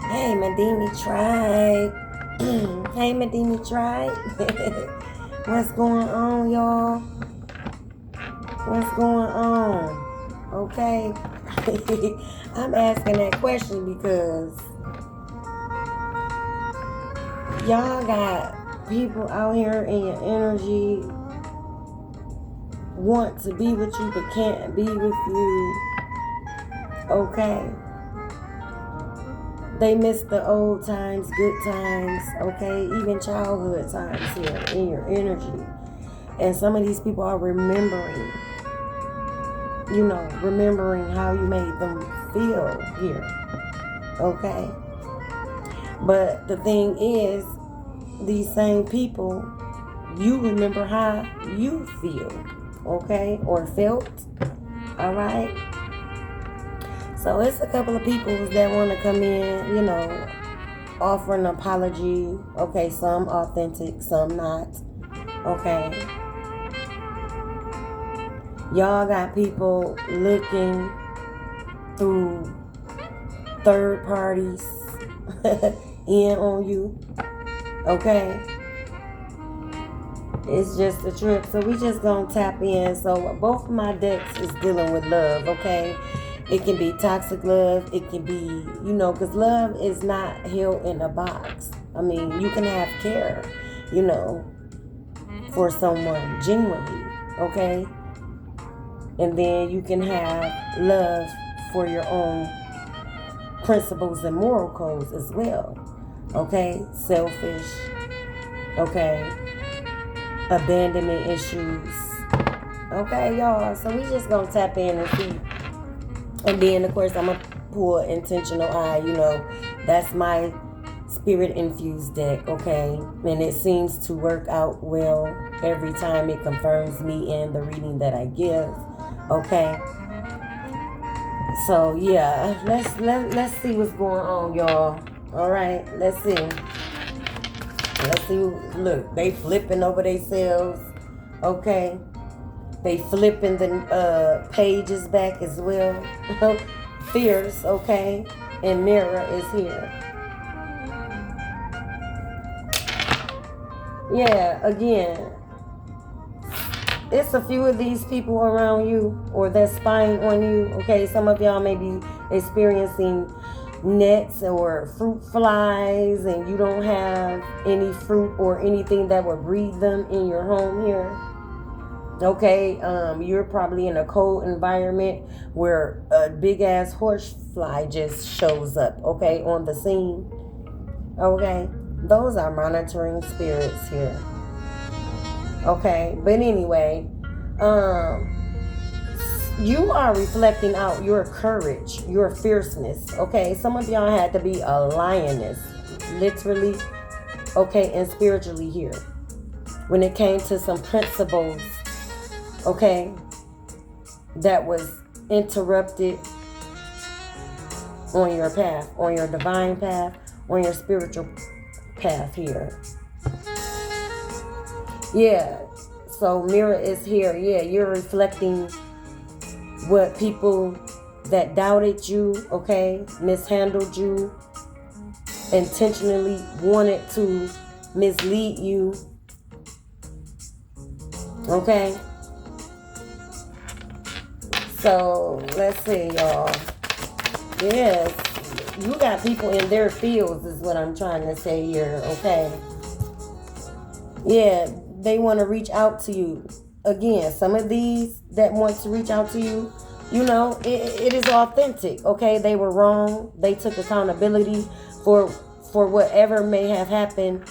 Hey, Medini tribe. Hey, Medini tribe. What's going on, y'all? What's going on? Okay. I'm asking that question because y'all got people out here in your energy want to be with you but can't be with you. Okay. They miss the old times, good times, okay? Even childhood times here in your energy. And some of these people are remembering, remembering how you made them feel here, okay? But the thing is, these same people, you remember how you feel, okay? Or felt, all right? So it's a couple of people that want to come in, offer an apology. Okay, some authentic, some not. Okay. Y'all got people looking through third parties in on you. Okay. It's just the trip. So we just gonna tap in. So both of my decks is dealing with love, okay? It can be toxic love. It can be, because love is not held in a box. I mean, you can have care, for someone genuinely, okay? And then you can have love for your own principles and moral codes as well, okay? Selfish, okay? Abandonment issues, okay, y'all? So we just gonna tap in and see. And then, of course, I'm going to pull intentional eye. That's my spirit-infused deck, okay? And it seems to work out well every time. It confirms me in the reading that I give, okay? So, yeah, let's see what's going on, y'all. All right, let's see. Let's see. Look, they flipping over themselves, okay? They flipping the pages back as well. Fierce, okay? And Mirror is here. Yeah, again, it's a few of these people around you or that's spying on you, okay? Some of y'all may be experiencing nets or fruit flies and you don't have any fruit or anything that would breed them in your home here. Okay, you're probably in a cold environment where a big ass horsefly just shows up, okay, on the scene. Okay, those are monitoring spirits here. Okay, but anyway, you are reflecting out your courage, your fierceness. Okay, some of y'all had to be a lioness, literally, okay, and spiritually here. When it came to some principles, okay, that was interrupted on your path, on your divine path, on your spiritual path here. Yeah, so Mirror is here. Yeah, you're reflecting what people that doubted you, okay, mishandled you, intentionally wanted to mislead you, okay? So, let's see, y'all. Yes, you got people in their fields is what I'm trying to say here, okay? Yeah, they want to reach out to you. Again, some of these that want to reach out to you, it is authentic, okay? They were wrong. They took accountability for whatever may have happened,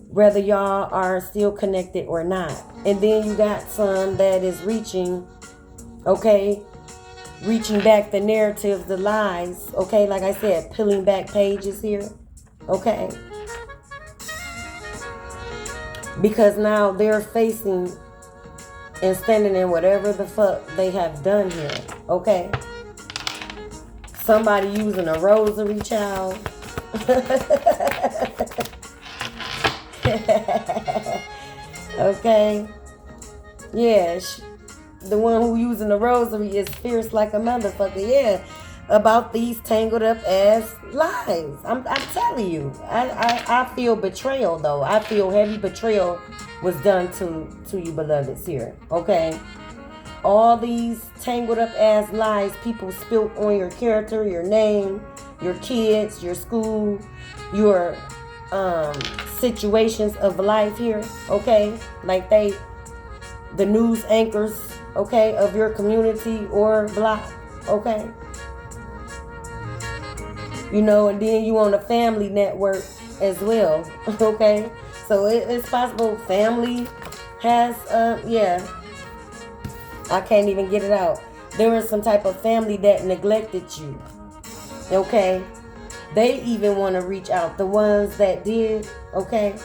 whether y'all are still connected or not. And then you got some that is reaching, okay? Reaching back the narrative, the lies, okay? Like I said, peeling back pages here, okay? Because now they're facing and standing in whatever the fuck they have done here, okay? Somebody using a rosary, child. Okay? Yeah, the one who using the rosary is fierce like a motherfucker. Yeah. about these tangled up ass lies. I'm telling you. I feel betrayal though. I feel heavy betrayal was done to you beloveds here. Okay. All these tangled up ass lies people spilt on your character, your name, your kids, your school, your situations of life here. Okay. Like the news anchors, okay, of your community or block. Okay. You know, and then you on a family network as well. Okay. So it's possible family has, yeah. I can't even get it out. There was some type of family that neglected you. Okay. They even want to reach out. The ones that did, okay.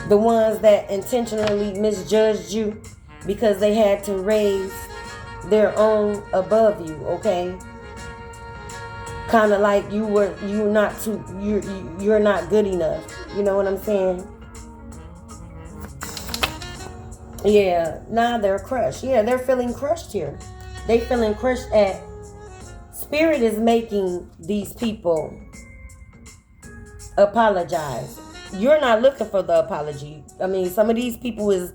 The ones that intentionally misjudged you because they had to raise their own above you, okay? Kind of like you're not good enough. You know what I'm saying? Yeah, now they're crushed. Yeah, they're feeling crushed here. They feeling crushed at Spirit is making these people apologize. You're not looking for the apology. I mean, some of these people is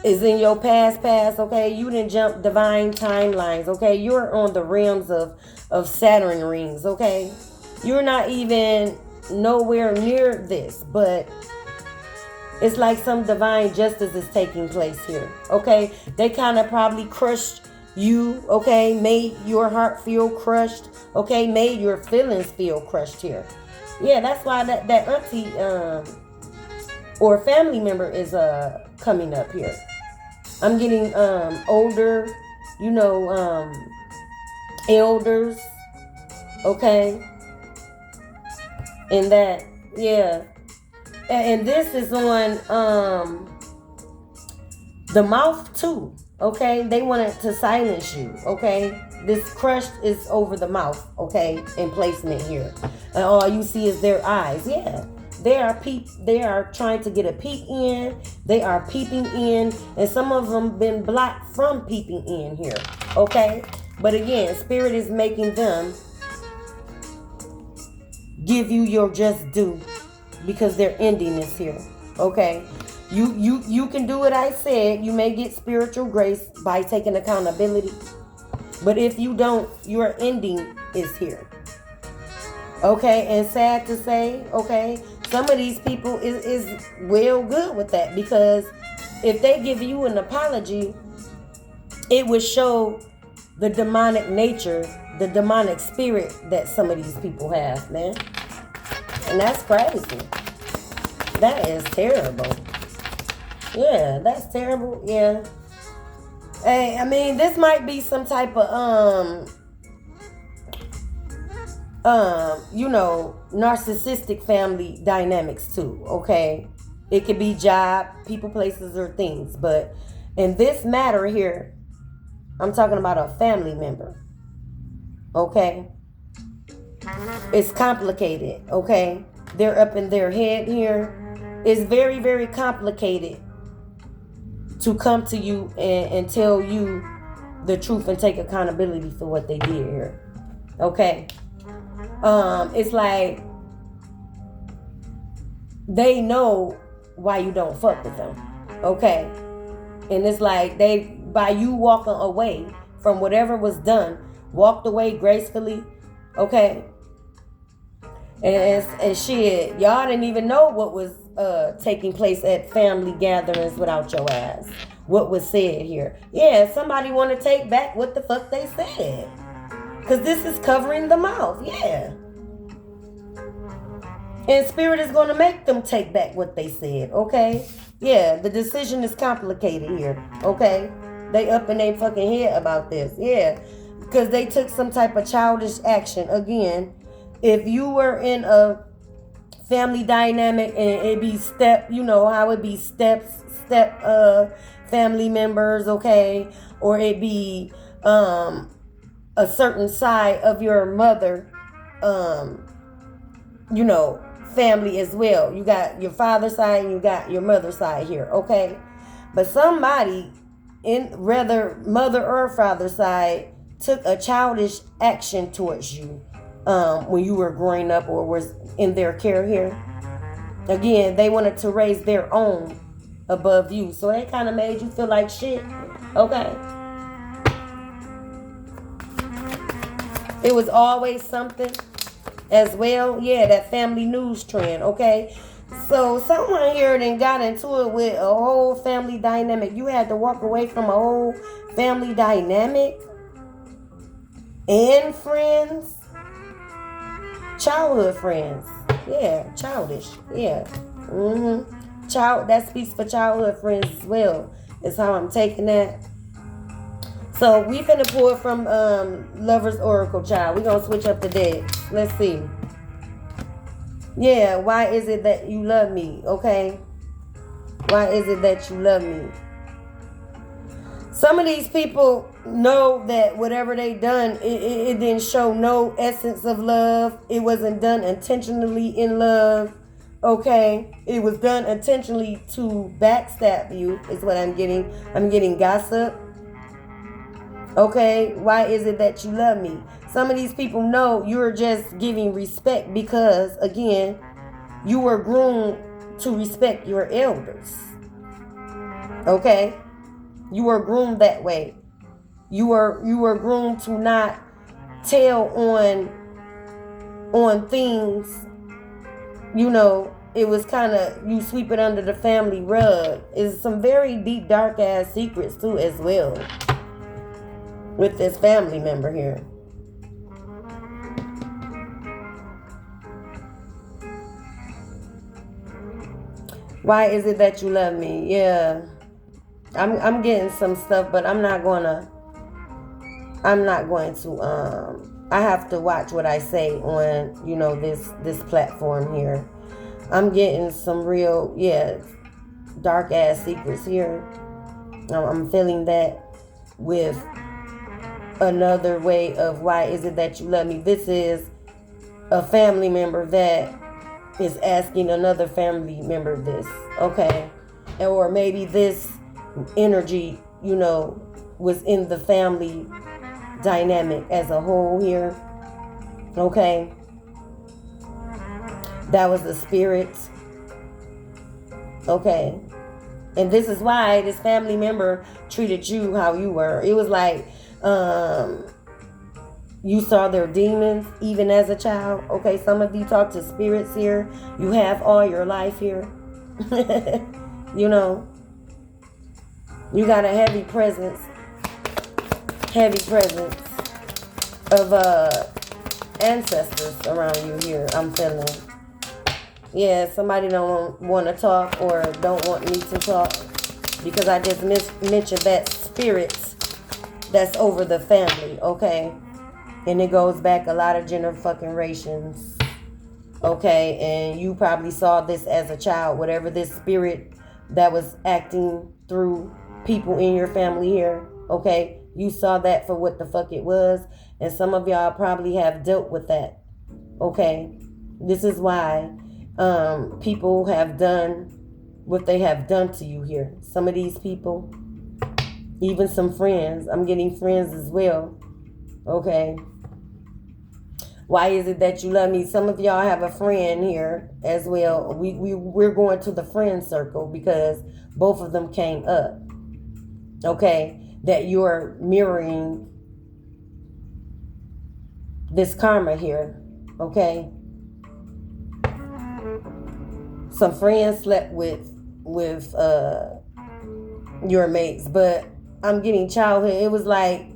in your past, okay? You didn't jump divine timelines, okay? You're on the realms of Saturn rings, okay? You're not even nowhere near this, but it's like some divine justice is taking place here, okay? They kind of probably crushed you, okay? Made your heart feel crushed, okay? Made your feelings feel crushed here. Yeah, that's why that auntie or family member is coming up here. I'm getting older, you know, elders, okay? And that, yeah. And this is on the mouth too, okay? They wanted to silence you, okay? This crushed is over the mouth, okay? In placement here. And all you see is their eyes. Yeah. They are trying to get a peek in. They are peeping in. And some of them been blocked from peeping in here. Okay? But again, Spirit is making them give you your just due. Because they're ending this here. Okay? You can do what I said. You may get spiritual grace by taking accountability. But if you don't, your ending is here. Okay, and sad to say, okay, some of these people is well good with that, because if they give you an apology, it would show the demonic nature, the demonic spirit that some of these people have, man. And that's crazy. That is terrible. Yeah, that's terrible. Yeah. Hey, I mean, this might be some type of you know, narcissistic family dynamics too, okay? It could be job, people, places, or things. But in this matter here, I'm talking about a family member, okay? It's complicated, okay? They're up in their head here. It's very, very complicated to come to you and tell you the truth and take accountability for what they did here, okay? It's like they know why you don't fuck with them, okay? And it's like by you walking away from whatever was done, walked away gracefully, okay? And shit, y'all didn't even know what was taking place at family gatherings without your ass. What was said here. Yeah, somebody want to take back what the fuck they said. Because this is covering the mouth, yeah. And Spirit is going to make them take back what they said, okay? Yeah, the decision is complicated here, okay? They up in their fucking head about this, yeah. Because they took some type of childish action. Again, if you were in a family dynamic and it be you know how it be step family members, okay? Or it be a certain side of your mother, you know, family as well. You got your father's side and you got your mother's side here, okay? But somebody in rather mother or father's side took a childish action towards you when you were growing up or was in their care here. Again, they wanted to raise their own above you. So it kind of made you feel like shit. Okay. It was always something as well. Yeah, that family news trend. Okay. So someone here then got into it with a whole family dynamic. You had to walk away from a whole family dynamic and friends. Childhood friends. Yeah, childish. Yeah. That speaks for childhood friends as well. Is how I'm taking that. So we finna pull from Lover's Oracle, child. We gonna switch up the deck. Let's see. Yeah, why is it that you love me? Okay. Why is it that you love me? Some of these people know that whatever they done, it didn't show no essence of love. It wasn't done intentionally in love. Okay. It was done intentionally to backstab you is what I'm getting. I'm getting gossip. Okay. Why is it that you love me? Some of these people know you're just giving respect because, again, you were groomed to respect your elders. Okay. You were groomed that way. You were groomed to not tell on things. You know, it was kind of, you sweep it under the family rug. It's some very deep, dark ass secrets too as well with this family member here. Why is it that you love me? Yeah. I'm getting some stuff, but I'm not going to I have to watch what I say on, you know, this platform here. I'm getting some real, dark ass secrets here. I'm feeling that with another way of why is it that you love me. This is a family member that is asking another family member this, okay? Or maybe this energy, you know, was in the family dynamic as a whole here, okay? That was the spirit, okay? And this is why this family member treated you how you were. It was like you saw their demons even as a child. Okay, some of you talk to spirits here. You have all your life here. You know, you got a heavy presence of ancestors around you here, I'm feeling. Yeah, somebody don't want to talk or don't want me to talk because I just mentioned that spirit that's over the family, okay? And it goes back a lot of generations, okay? And you probably saw this as a child, whatever this spirit that was acting through people in your family here, okay? You saw that for what the fuck it was. And some of y'all probably have dealt with that, okay? This is why people have done what they have done to you here. Some of these people, even some friends. I'm getting friends as well, okay? Why is it that you love me? Some of y'all have a friend here as well. We're going to the friend circle because both of them came up, okay? That you're mirroring this karma here, okay? Some friends slept with your mates, but I'm getting childhood. It was like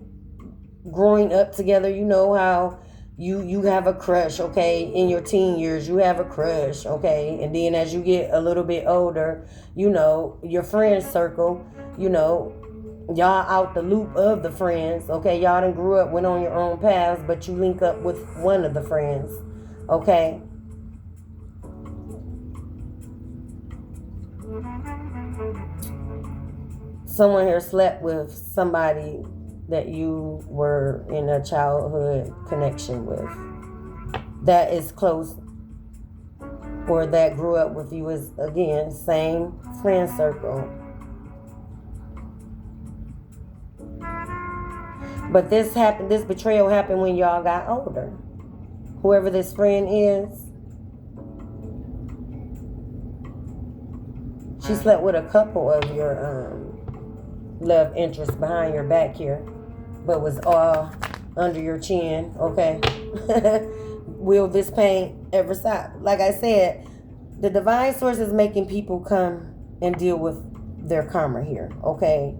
growing up together. You know how you have a crush, okay? In your teen years, you have a crush, okay? And then as you get a little bit older, you know, your friend circle, you know, y'all out the loop of the friends, okay? Y'all done grew up, went on your own paths, but you link up with one of the friends, okay? Someone here slept with somebody that you were in a childhood connection with that is close or that grew up with you. Is again same friend circle. But this betrayal happened when y'all got older. Whoever this friend is, she slept with a couple of your love interests behind your back here, but was all under your chin, okay? Will this pain ever stop? Like I said, the divine source is making people come and deal with their karma here, okay?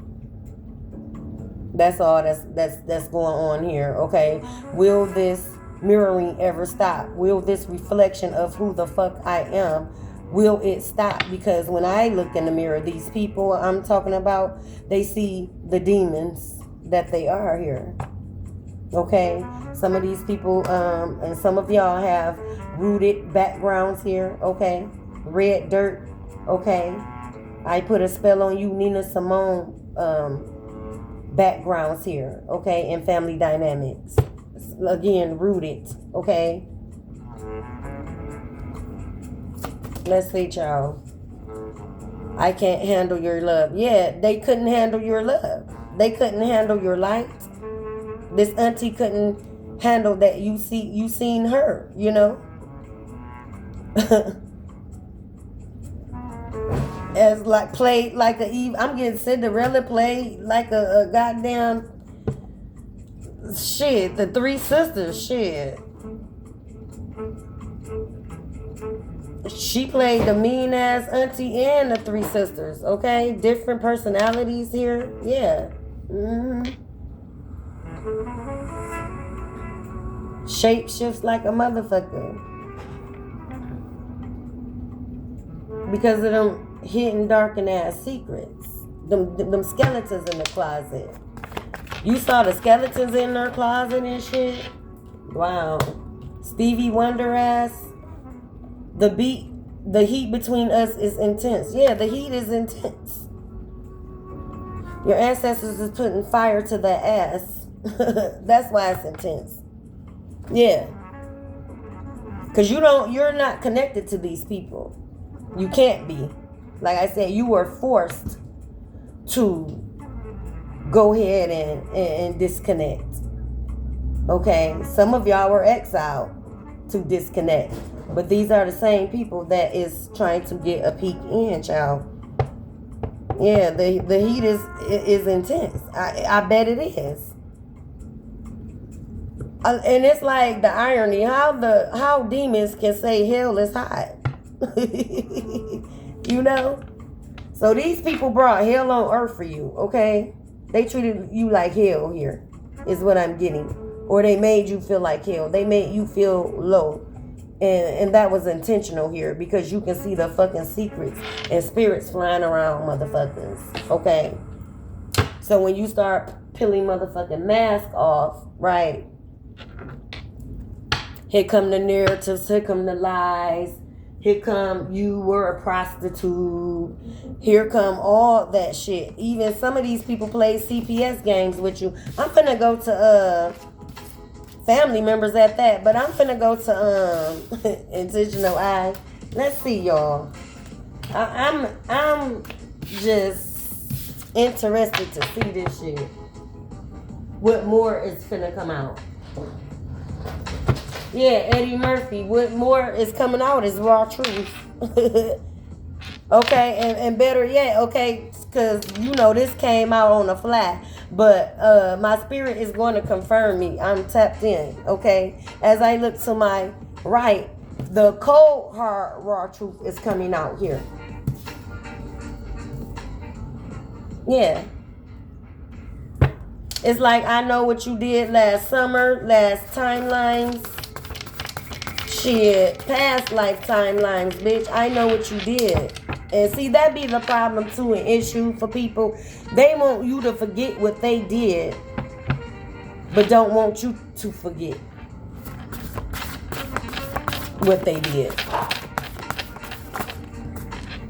That's all that's going on here, okay? Will this mirroring ever stop? Will this reflection of who the fuck I am, will it stop? Because when I look in the mirror, these people I'm talking about, they see the demons that they are here. Okay? Some of these people, and some of y'all have rooted backgrounds here, okay? Red dirt, okay? I put a spell on you, Nina Simone, backgrounds here, okay? And family dynamics. Again, rooted, okay? Let's see, y'all. I can't handle your love. Yeah, they couldn't handle your love. They couldn't handle your light. This auntie couldn't handle that you seen her, you know? As like played like I'm getting Cinderella played like a goddamn shit, the three sisters shit. She played the mean ass auntie and the three sisters, okay? Different personalities here. Yeah. Shape shifts like a motherfucker. Because of them hidden dark and ass secrets. Them skeletons in the closet. You saw the skeletons in their closet and shit? Wow. Stevie Wonder ass. The heat between us is intense. Yeah, the heat is intense. Your ancestors is putting fire to that ass. That's why it's intense. Yeah. Because you're not connected to these people. You can't be. Like I said, you were forced to go ahead and disconnect. Okay? Some of y'all were exiled to disconnect. But these are the same people that is trying to get a peek in, child. Yeah, the heat is intense. I bet it is. And it's like the irony, how demons can say hell is hot. You know? So these people brought hell on earth for you, okay? They treated you like hell here, is what I'm getting. Or they made you feel like hell. They made you feel low. And that was intentional here, because you can see the fucking secrets and spirits flying around motherfuckers, okay? So when you start peeling motherfucking mask off, right? Here come the narratives, here come the lies, here come you were a prostitute, here come all that shit. Even some of these people play CPS games with you. I'm finna go to family members at that, but I'm finna go to intentional eye. Let's see, y'all. I'm just interested to see this shit. What more is finna come out? Yeah, Eddie Murphy. What more is coming out is raw truth. Okay, and better yet, okay, because you know this came out on the fly. But my spirit is going to confirm me. I'm tapped in, okay? As I look to my right, the cold, hard, raw truth is coming out here. Yeah. It's like, I know what you did last summer, last timelines. Shit, past lifetime lines, bitch. I know what you did. And see, that be the problem too, an issue for people. They want you to forget what they did, but don't want you to forget what they did.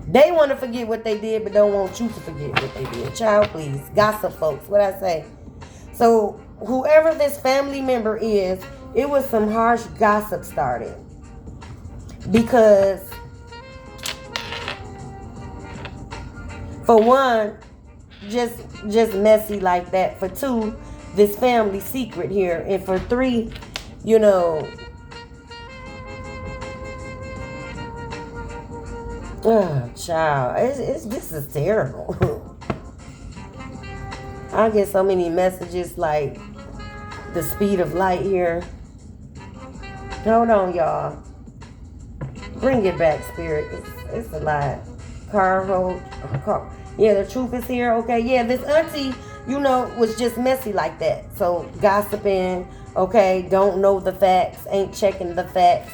They want to forget what they did, but don't want you to forget what they did. Child, please. Gossip, folks. What I say? So, whoever this family member is, it was some harsh gossip started. Because, for one, just messy like that. For two, this family secret here. And for 3, you know, oh, child, this is terrible. I get so many messages like the speed of light here. Hold on, y'all. Bring it back, Spirit. It's a lot. Yeah, the truth is here. Okay, yeah, this auntie, you know, was just messy like that. So gossiping, okay, don't know the facts, ain't checking the facts.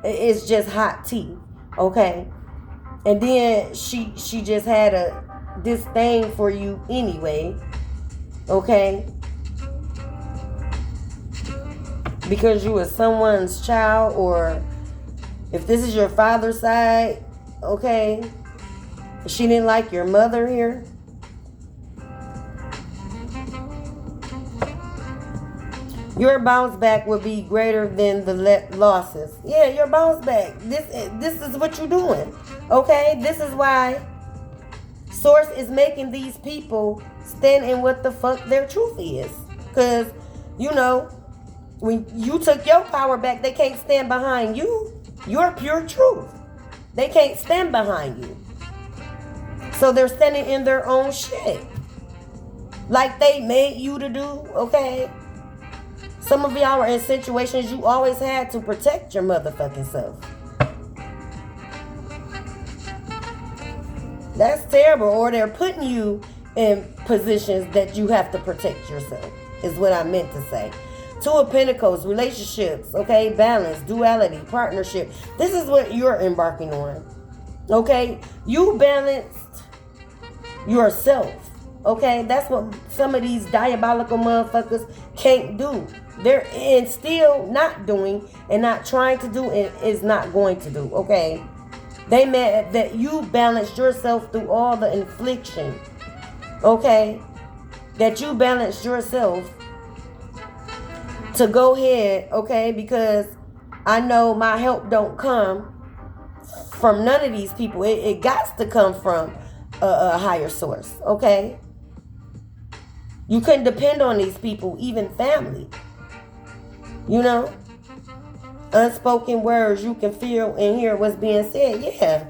It's just hot tea, okay? And then she just had a disdain for you anyway, okay? Because you were someone's child, or if this is your father's side, okay? She didn't like your mother here. Your bounce back would be greater than the losses. Yeah, your bounce back. This is what you're doing. Okay? This is why Source is making these people stand in what the fuck their truth is. Because, you know, when you took your power back, they can't stand behind you. Your pure truth. They can't stand behind you. So they're standing in their own shit. Like they made you to do, okay? Some of y'all are in situations you always had to protect your motherfucking self. That's terrible. Or they're putting you in positions that you have to protect yourself, is what I meant to say. 2 of Pentacles, relationships, okay? Balance, duality, partnership. This is what you're embarking on, okay? You balanced yourself, okay? That's what some of these diabolical motherfuckers can't do. They're and still not doing and not trying to do and is not going to do, okay? They meant that you balanced yourself through all the infliction, okay? That you balanced yourself to go ahead, okay? Because I know my help don't come from none of these people. It got to come from a higher source, okay? You couldn't depend on these people, even family. You know? Unspoken words, you can feel and hear what's being said. Yeah.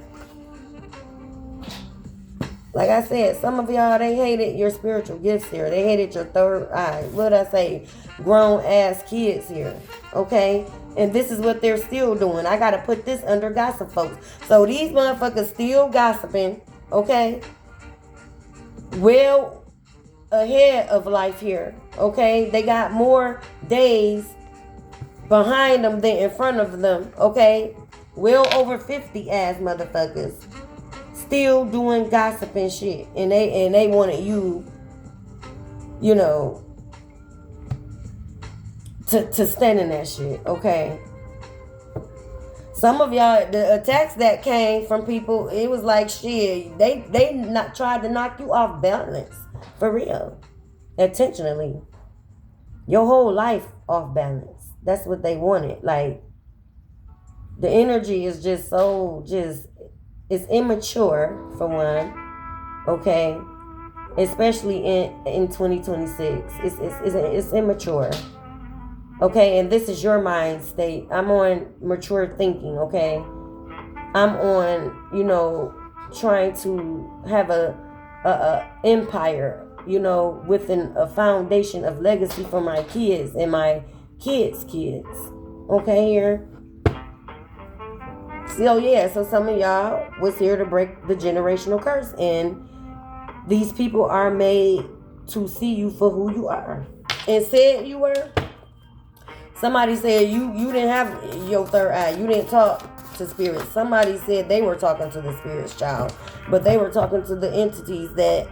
Like I said, some of y'all, they hated your spiritual gifts here. They hated your third eye. What did I say? Grown ass kids here. Okay? And this is what they're still doing. I got to put this under gossip, folks. So these motherfuckers still gossiping. Okay? Well ahead of life here. Okay? They got more days behind them than in front of them. Okay? Well over 50 ass motherfuckers. Still doing gossip and shit. And they wanted you, you know, to stand in that shit. Okay? Some of y'all, the attacks that came from people, it was like shit. They not tried to knock you off balance. For real. Intentionally. Your whole life off balance. That's what they wanted. Like, the energy is just so, it's immature, for one. Okay? Especially in 2026. It's immature. Okay? And this is your mind state. I'm on mature thinking, okay? I'm on, you know, trying to have a empire, you know, within a foundation of legacy for my kids and my kids. Okay, here. So yeah, so some of y'all was here to break the generational curse, and these people are made to see you for who you are. And said you were. Somebody said you didn't have your third eye. You didn't talk to spirits. Somebody said they were talking to the spirits, child, but they were talking to the entities that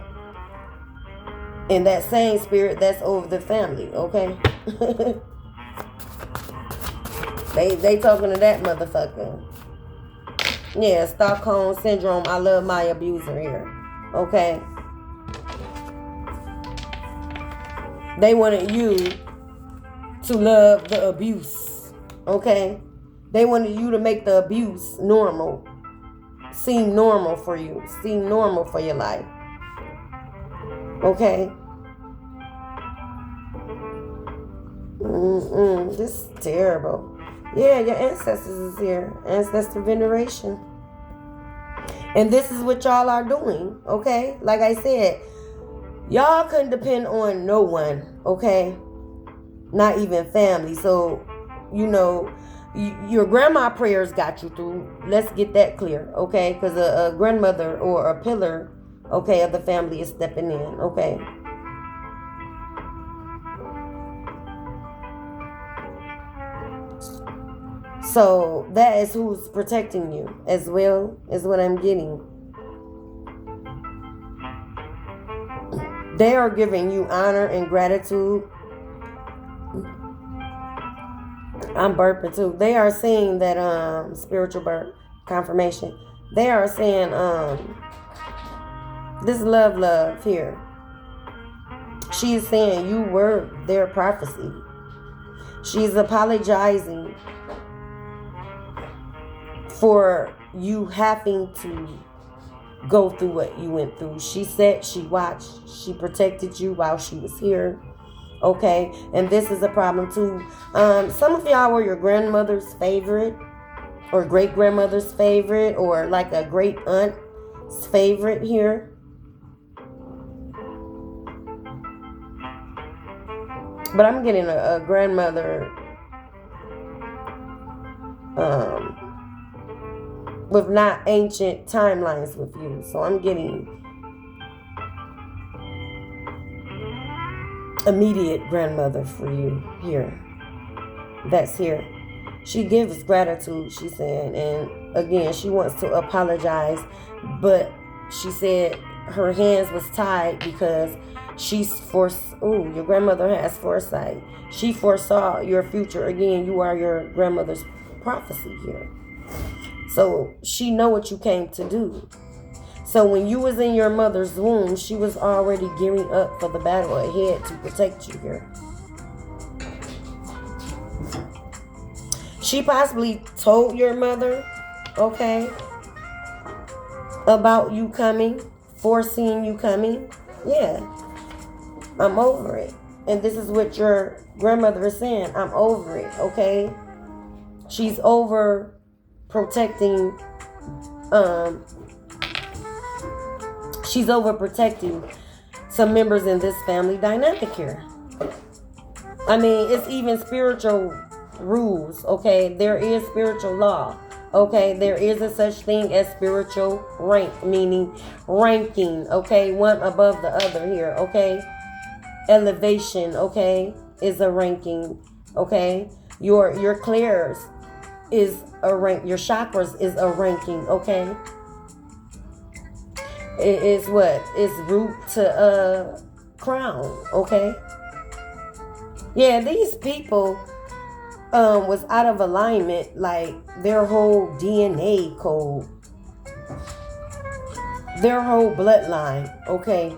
in that same spirit that's over the family. Okay. They talking to that motherfucker. Yeah, Stockholm Syndrome. I love my abuser here. Okay. They wanted you to love the abuse. Okay. They wanted you to make the abuse normal. Seem normal for you. Seem normal for your life. Okay. This is terrible. Yeah, your ancestors is here. Ancestor veneration. And this is what y'all are doing, okay? Like I said, y'all couldn't depend on no one, okay? Not even family. So, you know, your grandma prayers got you through. Let's get that clear, okay? Because a grandmother or a pillar, okay, of the family is stepping in, okay? So that is who's protecting you as well, is what I'm getting. They are giving you honor and gratitude. I'm burping too. They are saying that spiritual birth confirmation. They are saying this love here. She is saying you were their prophecy. She's apologizing for you having to go through what you went through. She said she watched, she protected you while she was here. Okay, and this is a problem too. Some of y'all were your grandmother's favorite, or great grandmother's favorite, or like a great aunt's favorite here. But I'm getting a grandmother with not ancient timelines with you. So I'm getting immediate grandmother for you here. That's here. She gives gratitude, she's saying. And again, she wants to apologize. But she said her hands was tied because she's your grandmother has foresight. She foresaw your future. Again, you are your grandmother's prophecy here. So she know what you came to do. So when you was in your mother's womb, she was already gearing up for the battle ahead to protect you here. She possibly told your mother, okay, about you coming, foreseeing you coming. Yeah, I'm over it. And this is what your grandmother is saying. I'm over it, okay? She's over protecting, she's overprotecting some members in this family dynamic here. I mean, it's even spiritual rules, okay? There is spiritual law, okay? There is a such thing as spiritual rank, meaning ranking, okay? One above the other here, okay? Elevation, okay, is a ranking, okay? Your clairs is a rank. Your chakras is a ranking, okay? It is what? It's root to crown, okay? Yeah, these people was out of alignment, like their whole DNA code, their whole bloodline, okay?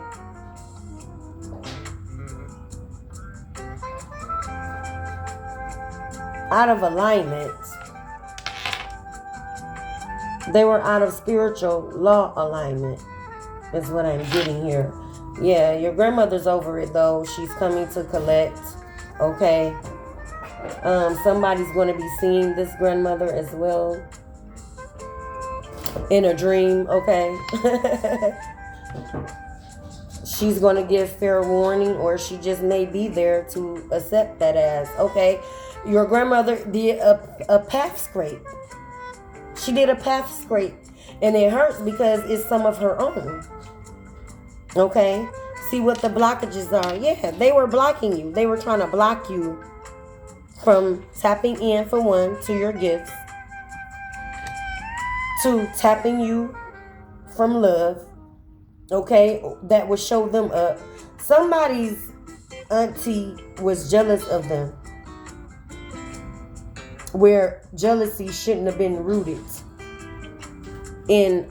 Out of alignment. They were out of spiritual law alignment, is what I'm getting here. Yeah, your grandmother's over it though. She's coming to collect, okay? Somebody's going to be seeing this grandmother as well in a dream, okay? She's going to give fair warning, or she just may be there to accept that as, okay? Your grandmother did a path scrape. She did a path scrape, and it hurts because it's some of her own. Okay? See what the blockages are. Yeah, they were blocking you. They were trying to block you from tapping in, for one, to your gifts, to tapping you from love, okay? That would show them up. Somebody's auntie was jealous of them, where jealousy shouldn't have been rooted in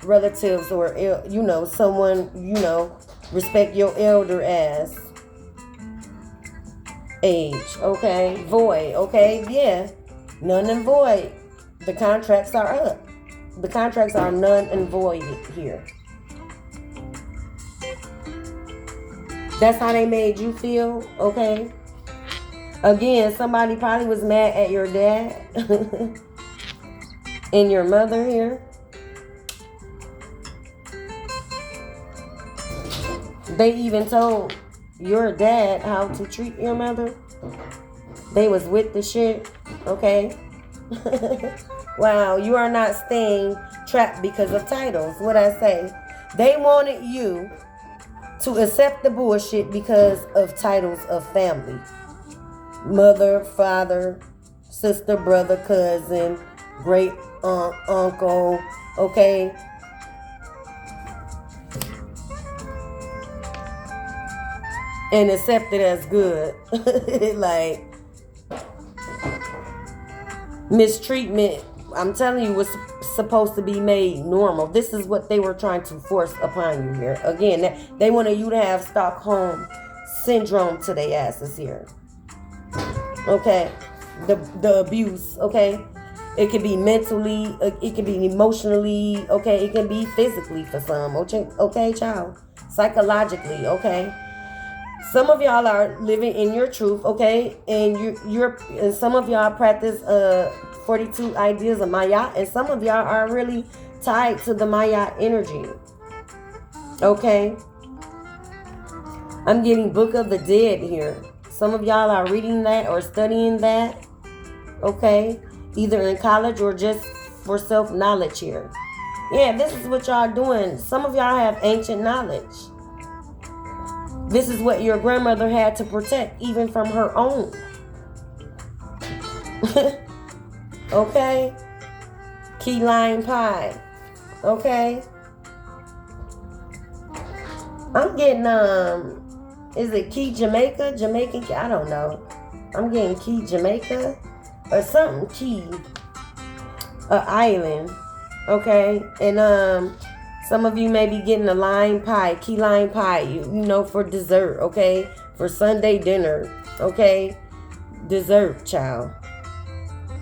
relatives or, you know, someone, you know, respect your elder as age, okay? Void, okay? Yeah, none and void. The contracts are up. The contracts are none and void here. That's how they made you feel, okay? Again, somebody probably was mad at your dad and your mother here. They even told your dad how to treat your mother. They was with the shit, okay? Wow, you are not staying trapped because of titles. What I say? They wanted you to accept the bullshit because of titles of family. Mother, father, sister, brother, cousin, great aunt, uncle, okay? And accept it as good. Like, mistreatment, I'm telling you, was supposed to be made normal. This is what they were trying to force upon you here. Again, they wanted you to have Stockholm syndrome to their asses here. Okay, the abuse. Okay, it can be mentally, it can be emotionally. Okay, it can be physically for some. Okay, child, psychologically. Okay. Some of y'all are living in your truth, okay, and and some of y'all practice 42 ideas of Maya, and some of y'all are really tied to the Maya energy. Okay, I'm getting Book of the Dead here. Some of y'all are reading that or studying that, okay, either in college or just for self-knowledge here. Yeah, this is what y'all doing. Some of y'all have ancient knowledge. This is what your grandmother had to protect, even from her own. Okay? Key lime pie. Okay? I'm getting, is it Key Jamaica? Jamaican Key? I don't know. I'm getting Key Jamaica or something Key. Island. Okay? And, some of you may be getting a lime pie, key lime pie, you know, for dessert, okay? For Sunday dinner, okay? Dessert, child.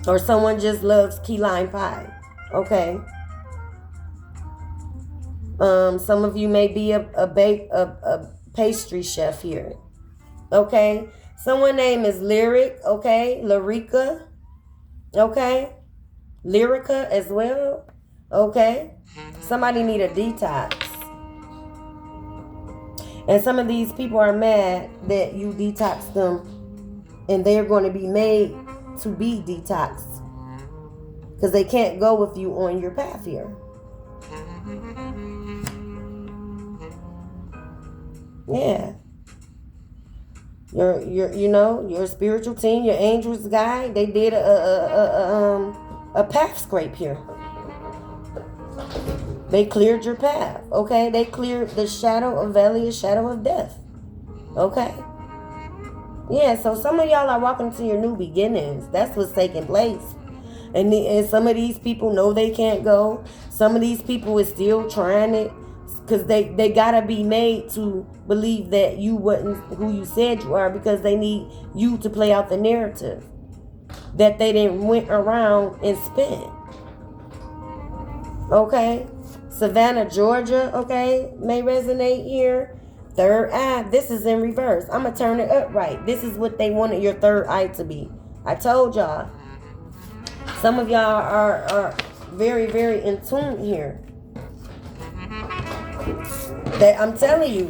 Or someone just loves key lime pie, okay? Some of you may be a pastry chef here, okay? Someone's name is Lyric, okay? Lyrica, okay? Lyrica as well, okay? Somebody need a detox. And some of these people are mad that you detox them, and they're going to be made to be detoxed because they can't go with you on your path here. Yeah. Your spiritual team, your angels guide, they did a path scrape here. They cleared your path, okay? They cleared the valley of shadow of death, okay? Yeah, so some of y'all are walking to your new beginnings. That's what's taking place. And some of these people know they can't go. Some of these people is still trying it because they got to be made to believe that you wasn't who you said you are because they need you to play out the narrative that they didn't went around and spent. Okay? Savannah, Georgia, okay, may resonate here. Third eye, this is in reverse. I'm going to turn it upright. This is what they wanted your third eye to be. I told y'all. Some of y'all are very, very in tune here. I'm telling you,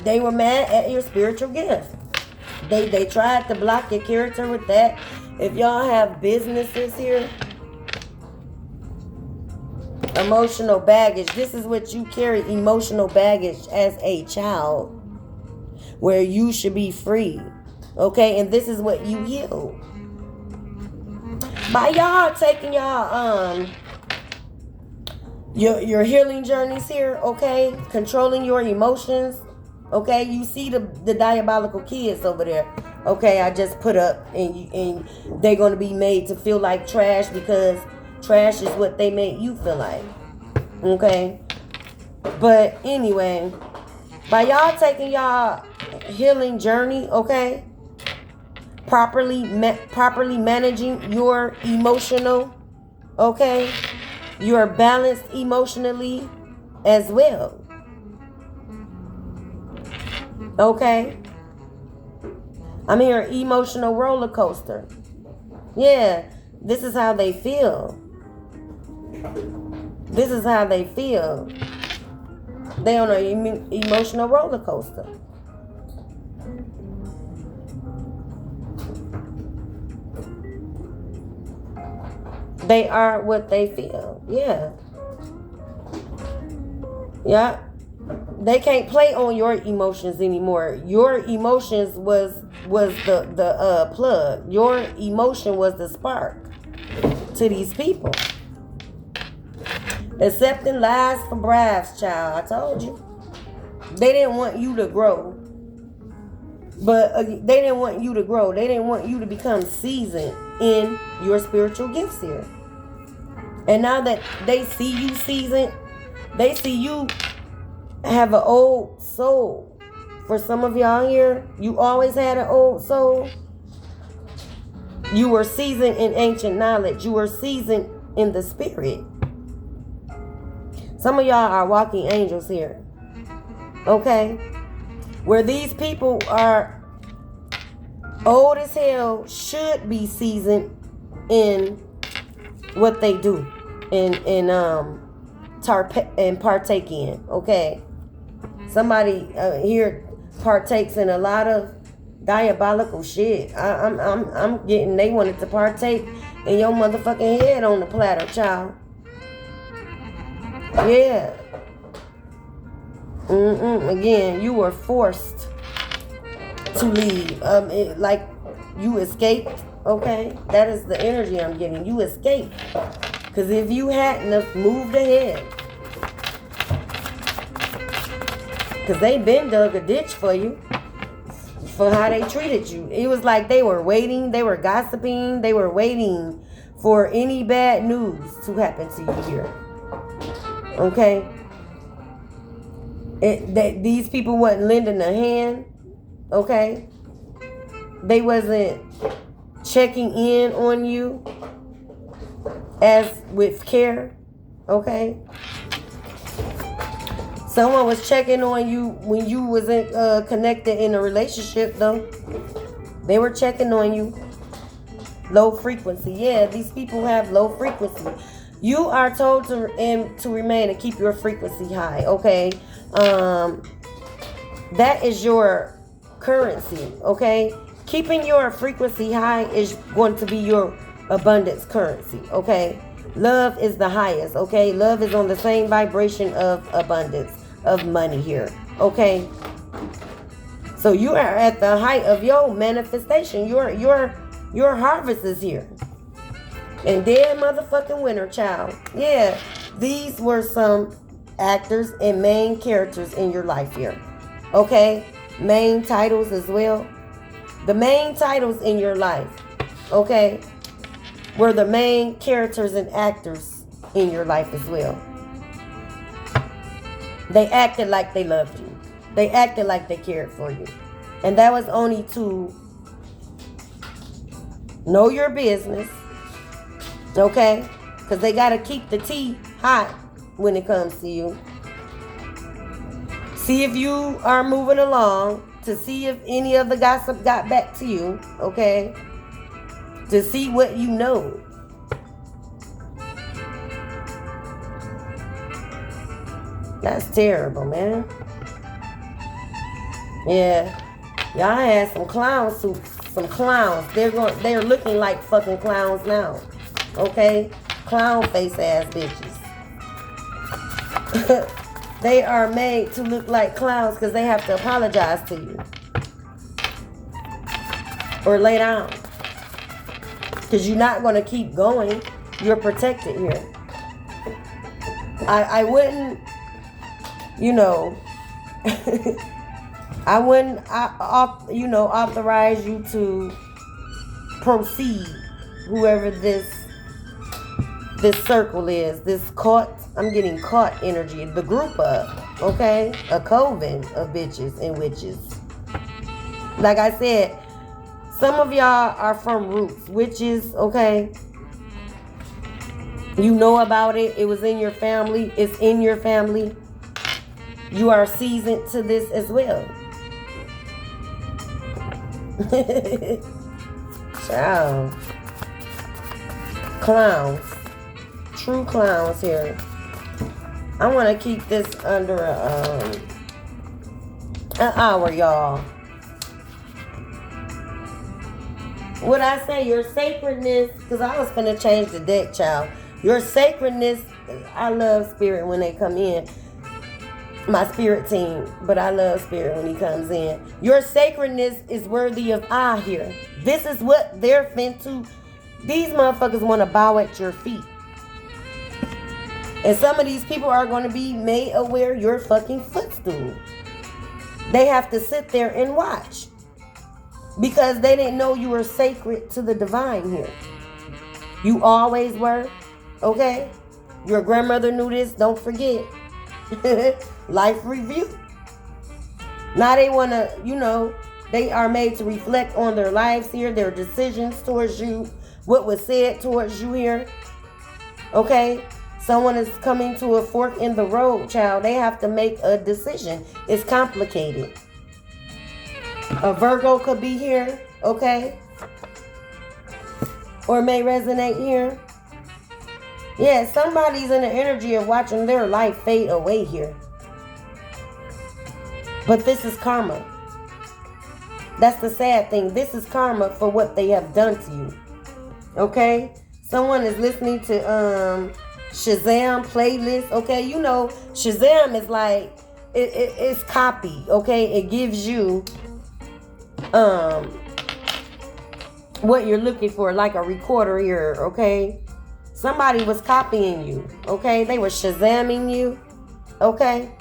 they were mad at your spiritual gift. They tried to block your character with that. If y'all have businesses here, emotional baggage. This is what you carry, emotional baggage as a child, where you should be free. Okay, and this is what you heal. By y'all taking y'all your healing journeys here, okay? Controlling your emotions. Okay, you see the diabolical kids over there. Okay, I just put up and they're gonna be made to feel like trash because trash is what they make you feel like. Okay? But anyway, by y'all taking y'all healing journey, okay? Properly managing your emotional, okay? You're balanced emotionally as well. Okay? I'm hearing emotional roller coaster. Yeah, this is how they feel. This is how they feel. They on an emotional roller coaster. They are what they feel. Yeah. Yeah. They can't play on your emotions anymore. Your emotions was the plug. Your emotion was the spark to these people. Accepting lies for bribes, child. I told you. They didn't want you to grow. But they didn't want you to grow. They didn't want you to become seasoned in your spiritual gifts here. And now that they see you seasoned, they see you have an old soul. For some of y'all here, you always had an old soul. You were seasoned in ancient knowledge. You were seasoned in the spirit. Some of y'all are walking angels here. Okay? Where these people are old as hell, should be seasoned in what they do and partake in. Okay? Somebody here partakes in a lot of diabolical shit. I'm getting, they wanted to partake in your motherfucking head on the platter, child. Yeah. Again, you were forced to leave. Like you escaped. Okay, that is the energy I'm getting. You escaped. Because if you hadn't have moved ahead, because they been dug a ditch for you, for how they treated you. It was like they were waiting, they were gossiping, they were waiting for any bad news to happen to you here. Okay? These people wasn't lending a hand. Okay? They wasn't checking in on you as with care. Okay? Someone was checking on you when you wasn't connected in a relationship, though. They were checking on you. Low frequency. Yeah, these people have low frequency. You are told to remain and keep your frequency high, okay? That is your currency, okay? Keeping your frequency high is going to be your abundance currency, okay? Love is the highest, okay? Love is on the same vibration of abundance, of money here, okay? So you are at the height of your manifestation. Your harvest is here. And dead motherfucking winter, child. Yeah, these were some actors and main characters in your life here, okay? Main titles as well. The main titles in your life, okay, were the main characters and actors in your life as well. They acted like they loved you. They acted like they cared for you. And that was only to know your business, okay? Because they got to keep the tea hot when it comes to you. See if you are moving along, to see if any of the gossip got back to you, okay? To see what you know. That's terrible, man. Yeah. Y'all had some clown suits, some clowns. They're looking like fucking clowns now. Okay? Clown face ass bitches. They are made to look like clowns because they have to apologize to you. Or lay down. Because you're not going to keep going. You're protected here. I wouldn't, you know, I wouldn't, authorize you to proceed, whoever this circle is, this caught, I'm getting caught energy, the group of, okay, a coven of bitches and witches. Like I said, some of y'all are from roots, witches, okay? You know about it. It was in your family. It's in your family. You are seasoned to this as well. Child. Clowns. True clowns here. I want to keep this under an hour, y'all. What I say, your sacredness, because I was finna change the deck, child. Your sacredness, I love spirit when they come in. My spirit team, but I love spirit when he comes in. Your sacredness is worthy of eye here. This is what they're finna. These motherfuckers want to bow at your feet. And some of these people are going to be made aware your fucking footstool. They have to sit there and watch. Because they didn't know you were sacred to the divine here. You always were. Okay? Your grandmother knew this. Don't forget. Life review. Now they want to, they are made to reflect on their lives here. Their decisions towards you. What was said towards you here. Okay? Someone is coming to a fork in the road, child. They have to make a decision. It's complicated. A Virgo could be here, okay? Or may resonate here. Yeah, somebody's in the energy of watching their life fade away here. But this is karma. That's the sad thing. This is karma for what they have done to you. Okay? Someone is listening to Shazam playlist. Okay? Shazam is like, it's copy. Okay? It gives you what you're looking for, like a recorder here, okay? Somebody was copying you, okay? They were Shazamming you, okay?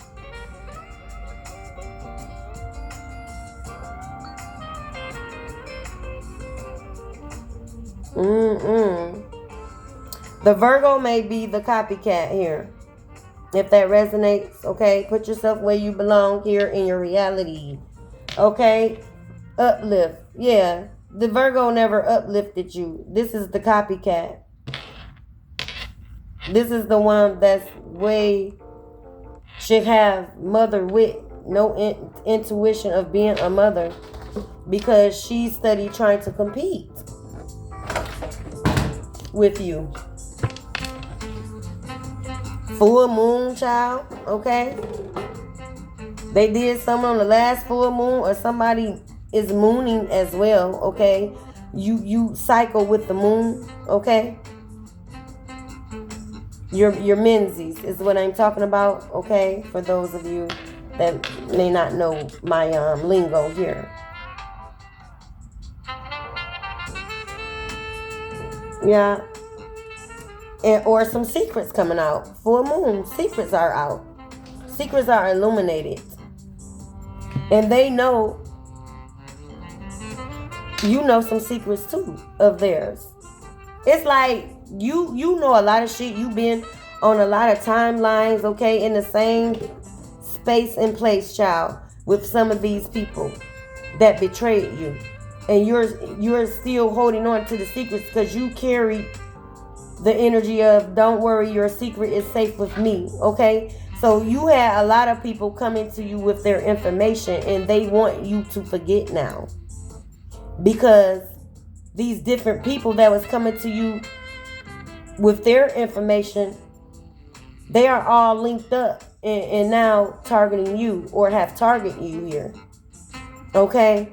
The Virgo may be the copycat here. If that resonates, okay? Put yourself where you belong here in your reality, okay? Uplift. Yeah. The Virgo never uplifted you. This is the copycat. This is the one that's should have mother wit. No intuition of being a mother. Because she studied trying to compete with you. Full moon, child. Okay? They did something on the last full moon, or somebody is mooning as well, okay? You cycle with the moon, okay? Your menses is what I'm talking about, okay? For those of you that may not know my lingo here. Yeah. Or some secrets coming out. Full moon, secrets are out. Secrets are illuminated. And they know you know some secrets too of theirs. It's like you know a lot of shit. You've been on a lot of timelines, okay, in the same space and place, child, with some of these people that betrayed you. And you're still holding on to the secrets because you carry the energy of, don't worry, your secret is safe with me, okay? So you had a lot of people coming to you with their information and they want you to forget now. Because these different people that was coming to you with their information, they are all linked up and now targeting you or have targeted you here. Okay?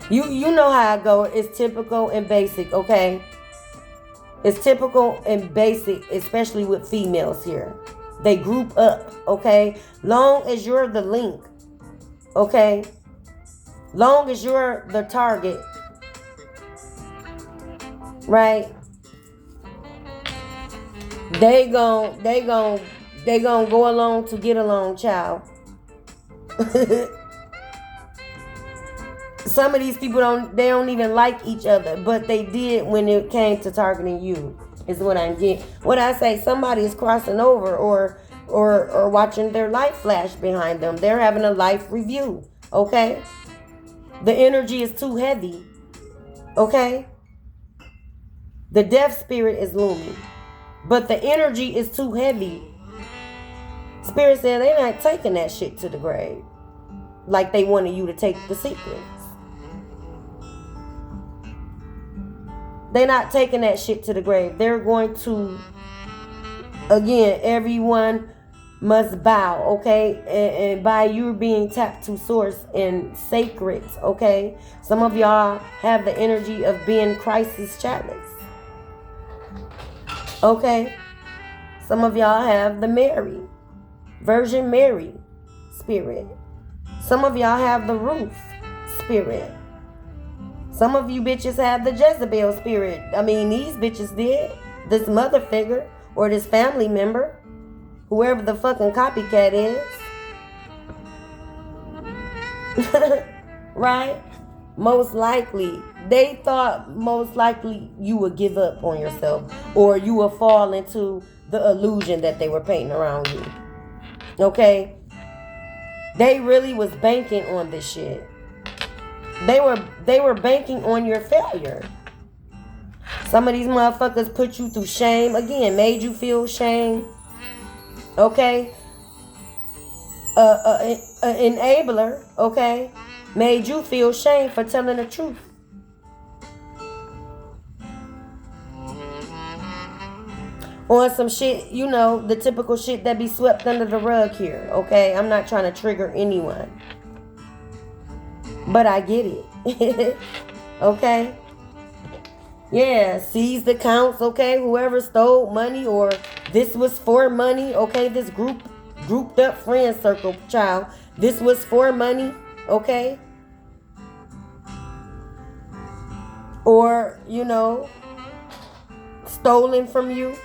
You know how I go. It's typical and basic, okay? It's typical and basic, especially with females here. They group up, okay? Long as you're the link, okay? Long as you're the target, right? They gon' go along to get along, child. Some of these people don't even like each other, but they did when it came to targeting you, is what I'm getting. What I say, somebody is crossing over or watching their life flash behind them. They're having a life review, okay? The energy is too heavy, okay? The death spirit is looming, but the energy is too heavy. Spirit said they're not taking that shit to the grave like they wanted you to take the secrets. They're not taking that shit to the grave. They're going to, again, everyone must bow, okay? And by you being tapped to source and sacred, okay? Some of y'all have the energy of being Christ's chalice, okay? Some of y'all have the Mary, Virgin Mary spirit. Some of y'all have the Ruth spirit. Some of you bitches have the Jezebel spirit. I mean, these bitches did. This mother figure or this family member, whoever the fucking copycat is. Right? Most likely. They thought most likely you would give up on yourself or you would fall into the illusion that they were painting around you. Okay? They really was banking on this shit. They were banking on your failure. Some of these motherfuckers put you through shame. Again, made you feel shame. Okay? An enabler, okay? Made you feel shame for telling the truth. On some shit, you know, the typical shit that be swept under the rug here, okay? I'm not trying to trigger anyone. But I get it. Okay? Yeah, seized accounts, okay? Whoever stole money or this was for money, okay? This grouped up friend circle, child. This was for money, okay? Or, you know, stolen from you.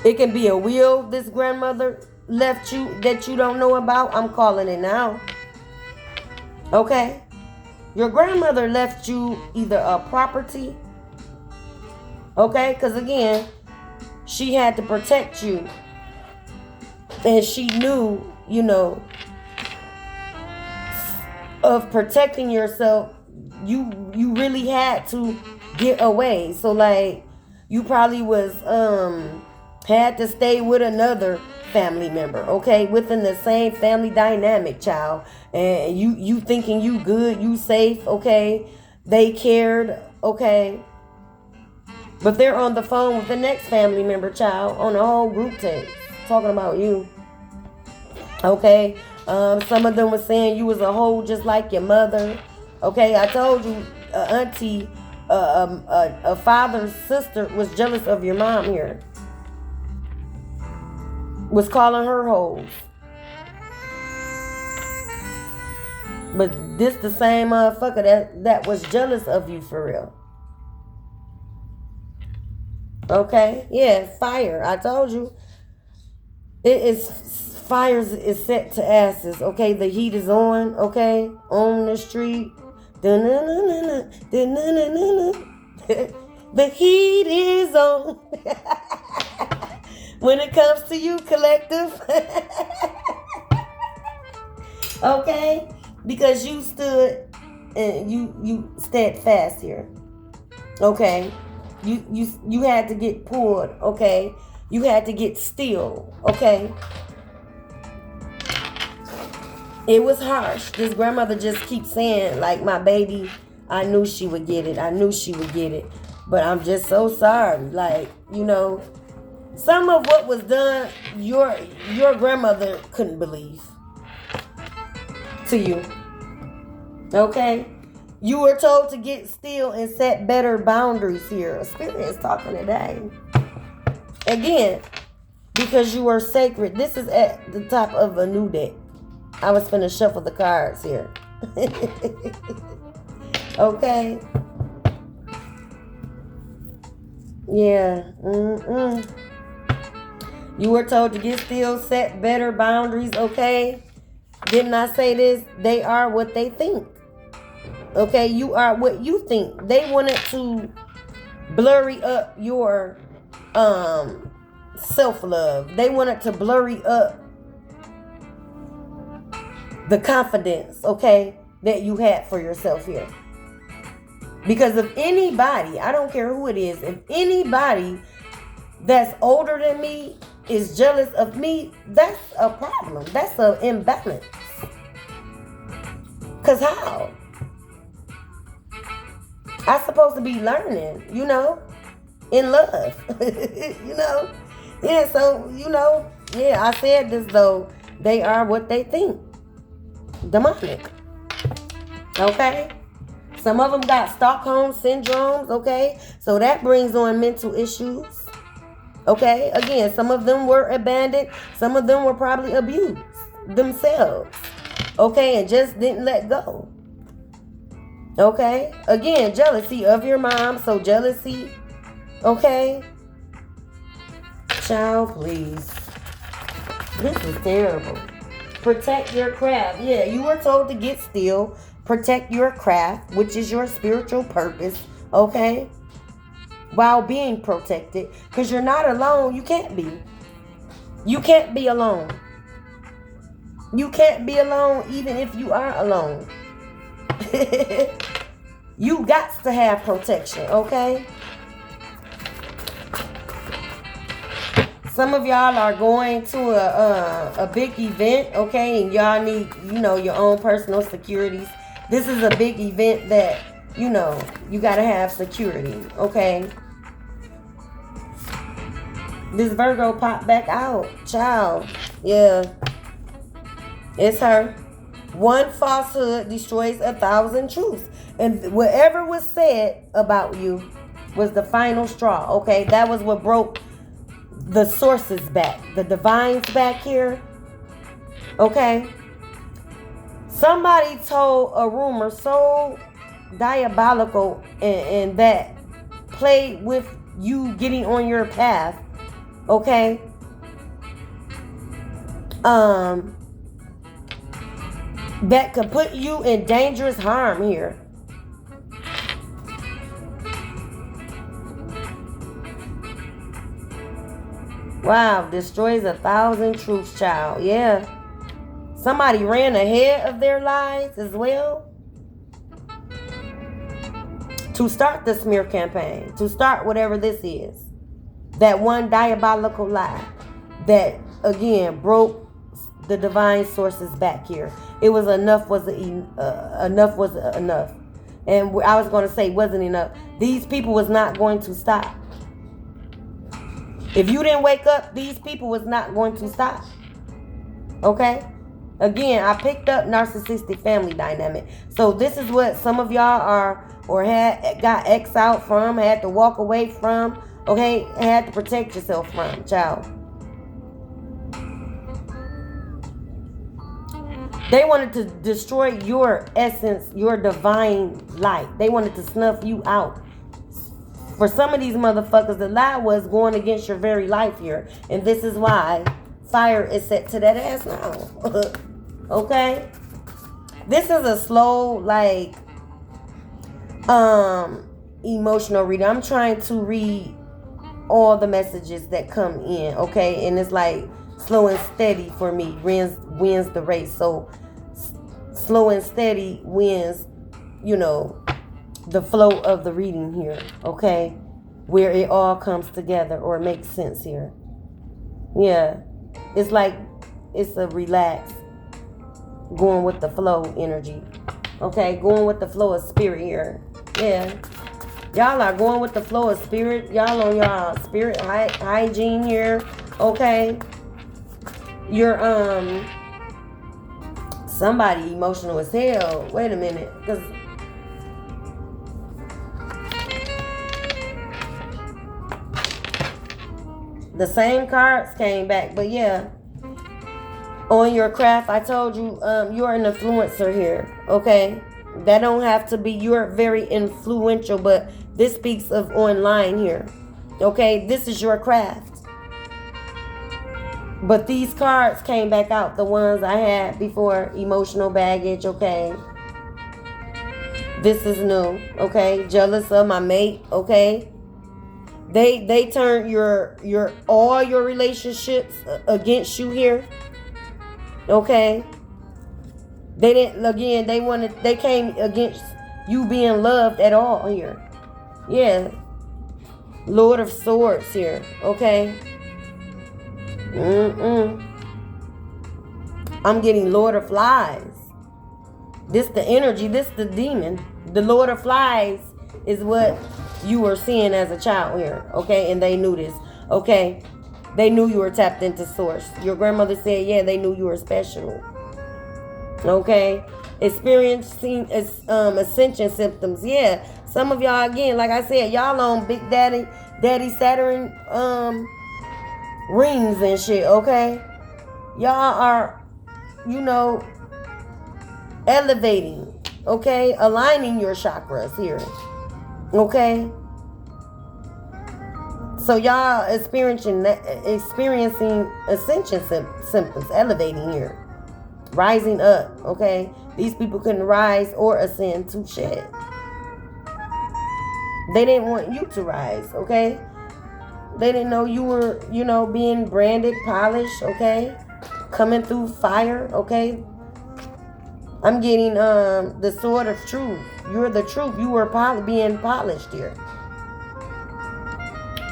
It can be a will this grandmother left you that you don't know about. I'm calling it now. Okay? Your grandmother left you either a property. Okay? Because again, she had to protect you. And she knew, you know, of protecting yourself, you really had to get away. So like, you probably was had to stay with another family member, okay, within the same family dynamic, child, and you thinking you good, you safe, okay, they cared, okay, but they're on the phone with the next family member, child, on the whole group text, talking about you, okay. Some of them were saying you was a hoe just like your mother, okay. I told you, auntie, a father's sister was jealous of your mom here. Was calling her hoes. But this the same motherfucker that was jealous of you for real. Okay? Yeah, fire. I told you. It is fires is set to asses. Okay? The heat is on. Okay? On the street. The heat is on. When it comes to you, collective. Okay? Because you stood and you steadfast here. Okay? You had to get pulled, okay? You had to get still, okay? It was harsh. This grandmother just keeps saying, like, my baby, I knew she would get it. I knew she would get it. But I'm just so sorry. Like, you know, some of what was done, your grandmother couldn't believe to you. Okay? You were told to get still and set better boundaries here. Spirit is talking today. Again, because you are sacred. This is at the top of a new deck. I was finna shuffle the cards here. Okay? Yeah. You were told to get still, set better boundaries, okay? Didn't I say this? They are what they think. Okay, you are what you think. They wanted to blurry up your self-love. They wanted to blurry up the confidence, okay, that you had for yourself here. Because if anybody, I don't care who it is, if anybody that's older than me is jealous of me, that's a problem. That's an imbalance. Because how? I'm supposed to be learning, in love. Yeah, so, I said this though. They are what they think. Demonic. Okay? Some of them got Stockholm syndromes, okay? So that brings on mental issues. Okay? Again, some of them were abandoned. Some of them were probably abused themselves. Okay? And just didn't let go. Okay? Again, jealousy of your mom. So jealousy. Okay? Child, please. This is terrible. Protect your craft. Yeah, you were told to get still. Protect your craft, which is your spiritual purpose. Okay? While being protected. Because you're not alone. You can't be. You can't be alone. You can't be alone even if you are alone. You got to have protection, okay? Some of y'all are going to a big event, okay? And y'all need, your own personal securities. This is a big event that, you got to have security, okay? This Virgo popped back out. Child. Yeah. It's her. One falsehood destroys 1,000 truths. And whatever was said about you was the final straw, okay? That was what broke the sources back. The divines back here. Okay? Somebody told a rumor so diabolical and that played with you getting on your path. Okay? That could put you in dangerous harm here. Wow, destroys 1,000 truths, child. Yeah. Somebody ran ahead of their lives as well. To start the smear campaign. To start whatever this is. That one diabolical lie. That, again, broke the divine sources back here. It was enough was enough. And I was going to say wasn't enough. These people was not going to stop. If you didn't wake up, these people was not going to stop. Okay? Again, I picked up narcissistic family dynamic. So this is what some of y'all are or got X out from, had to walk away from, okay? Had to protect yourself from, child. They wanted to destroy your essence, your divine light. They wanted to snuff you out. For some of these motherfuckers, the lie was going against your very life here. And this is why fire is set to that ass now. Okay? This is a slow, emotional reading. I'm trying to read all the messages that come in, okay? And it's slow and steady for me wins the race. So slow and steady wins, the flow of the reading here, okay? Where it all comes together or makes sense here. Yeah. It's a relaxed, going with the flow energy. Okay, going with the flow of spirit here. Yeah. Y'all are going with the flow of spirit. Y'all on y'all spirit hygiene here. Okay. You're, somebody emotional as hell. Wait a minute. Because the same cards came back. But yeah. On your craft, I told you, you're an influencer here. Okay. That don't have to be, you're very influential, but this speaks of online here. Okay, this is your craft. But these cards came back out, the ones I had before, emotional baggage, okay. This is new, okay. Jealous of my mate, okay. They turned your all your relationships against you here. Okay. They didn't, again, they came against you being loved at all here. Yeah. Lord of Swords here. Okay. I'm getting Lord of Flies. This the energy. This the demon. The Lord of Flies is what you were seeing as a child here, okay? And they knew this, okay? They knew you were tapped into source. Your grandmother said, yeah, they knew you were special, okay? Experiencing ascension symptoms. Yeah, some of y'all, again, like I said, y'all on Big Daddy Saturn rings and shit, okay? Y'all are, you know, elevating, okay? Aligning your chakras here, okay? So y'all experiencing ascension symptoms, elevating here, rising up, okay? These people couldn't rise or ascend to shit. They didn't want you to rise, okay? They didn't know you were, you know, being branded, polished, okay? Coming through fire, okay? I'm getting the sword of truth. You're the truth. You were being polished here.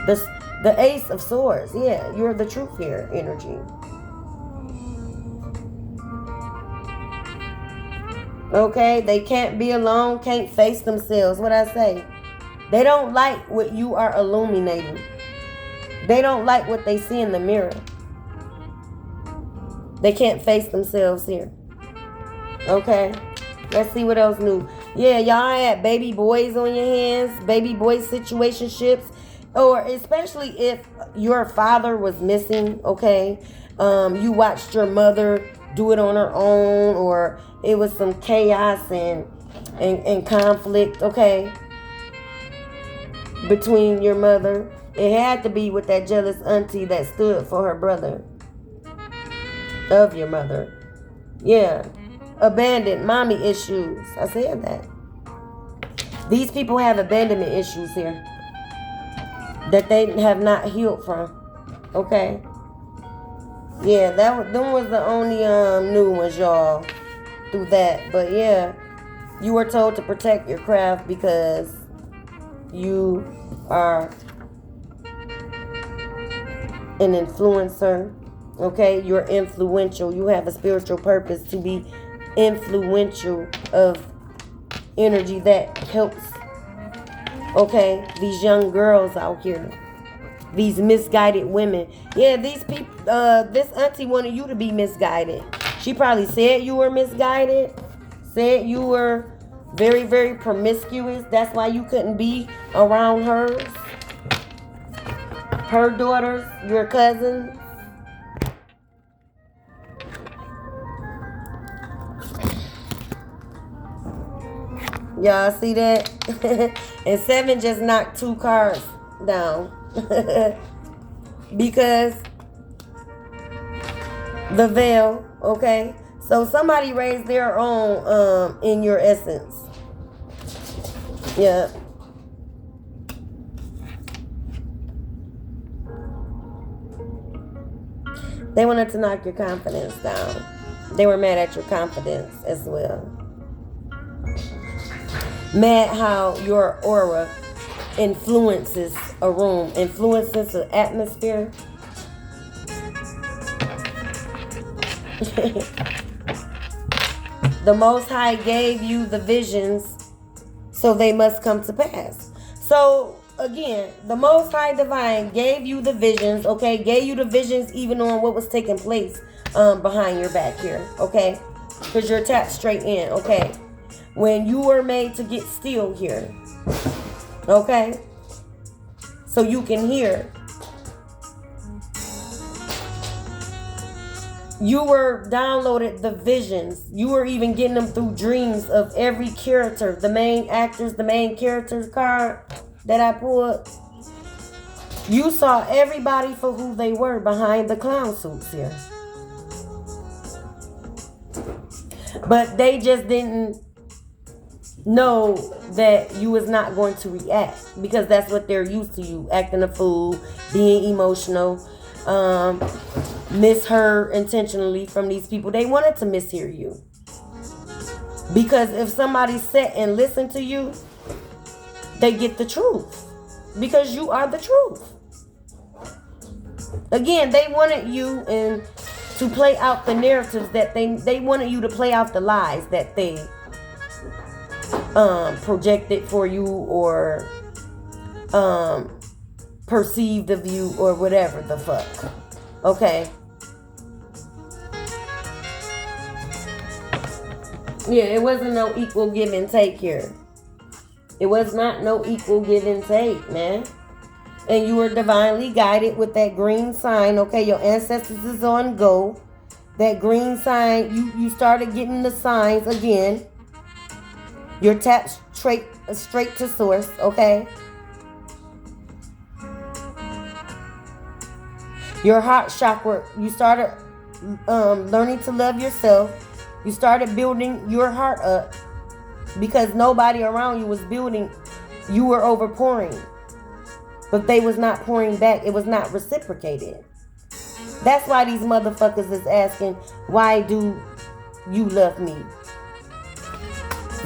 The ace of swords. Yeah, you're the truth here, energy. Okay, they can't be alone, can't face themselves. What I say? They don't like what you are illuminating. They don't like what they see in the mirror. They can't face themselves here. Okay, let's see what else new. Yeah, y'all had baby boys on your hands, baby boy situationships, or especially if your father was missing, okay? You watched your mother do it on her own, or it was some chaos and conflict, okay, between your mother. It had to be with that jealous auntie that stood for her brother of your mother. Yeah. Abandoned mommy issues. I said that. These people have abandonment issues here that they have not healed from. Okay. Yeah, them was the only new ones, y'all, through that. But yeah, you were told to protect your craft because you are an influencer. Okay, you're influential. You have a spiritual purpose to be influential of energy that helps, okay, these young girls out here, these misguided women. Yeah, these people, this auntie wanted you to be misguided. She probably said you were misguided, said you were very, very promiscuous. That's why you couldn't be around her daughters, your cousins. Y'all see that? And 7 just knocked 2 cards down. Because the veil, okay? So somebody raised their own in your essence. Yeah. They wanted to knock your confidence down. They were mad at your confidence as well. Mad how your aura influences a room, influences the atmosphere. The Most High gave you the visions, so they must come to pass. So again, the Most High Divine gave you the visions, okay? Gave you the visions even on what was taking place behind your back here, okay? Because you're tapped straight in, okay? When you were made to get still here, okay? So you can hear. You were downloaded the visions. You were even getting them through dreams of every character. The main actors, the main characters card that I pulled. You saw everybody for who they were behind the clown suits here. But they just didn't know that you was not going to react, because that's what they're used to, you acting a fool, being emotional, misheard intentionally from these people. They wanted to mishear you, because if somebody sat and listened to you, they get the truth, because you are the truth. Again, they wanted you to play out the narratives that they wanted you to play out the lies that they projected for you or perceived of you or whatever the fuck. Okay. Yeah, it wasn't no equal give and take here. It was not no equal give and take, man. And you were divinely guided with that green sign. Okay, your ancestors is on go. That green sign, you started getting the signs again. You're tapped straight to source, okay? Your heart chakra, you started learning to love yourself. You started building your heart up because nobody around you was building. You were overpouring. But they was not pouring back. It was not reciprocated. That's why these motherfuckers is asking, why do you love me?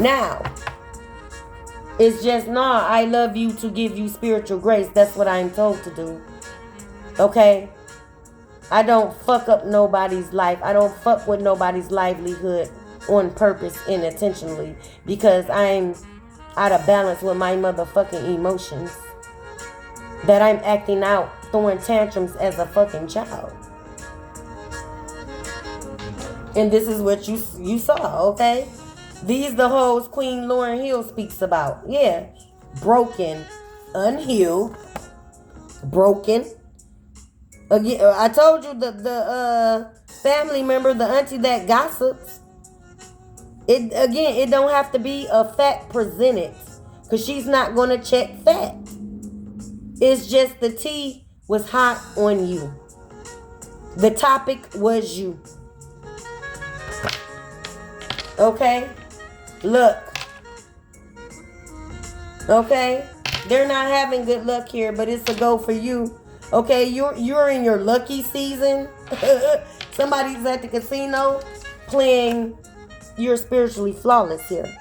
Now, it's just, nah, I love you to give you spiritual grace. That's what I'm told to do. Okay? I don't fuck up nobody's life. I don't fuck with nobody's livelihood on purpose and intentionally because I'm out of balance with my motherfucking emotions. That I'm acting out, throwing tantrums as a fucking child. And this is what you saw, okay? These the hoes Queen Lauryn Hill speaks about. Yeah. Broken, unhealed, broken. Again, I told you the family member, the auntie that gossips. It don't have to be a fact presented. Because she's not going to check fact. It's just the tea was hot on you. The topic was you. Okay? Look. Okay? They're not having good luck here, but it's a go for you. Okay? You're in your lucky season. Somebody's at the casino playing you're spiritually flawless here.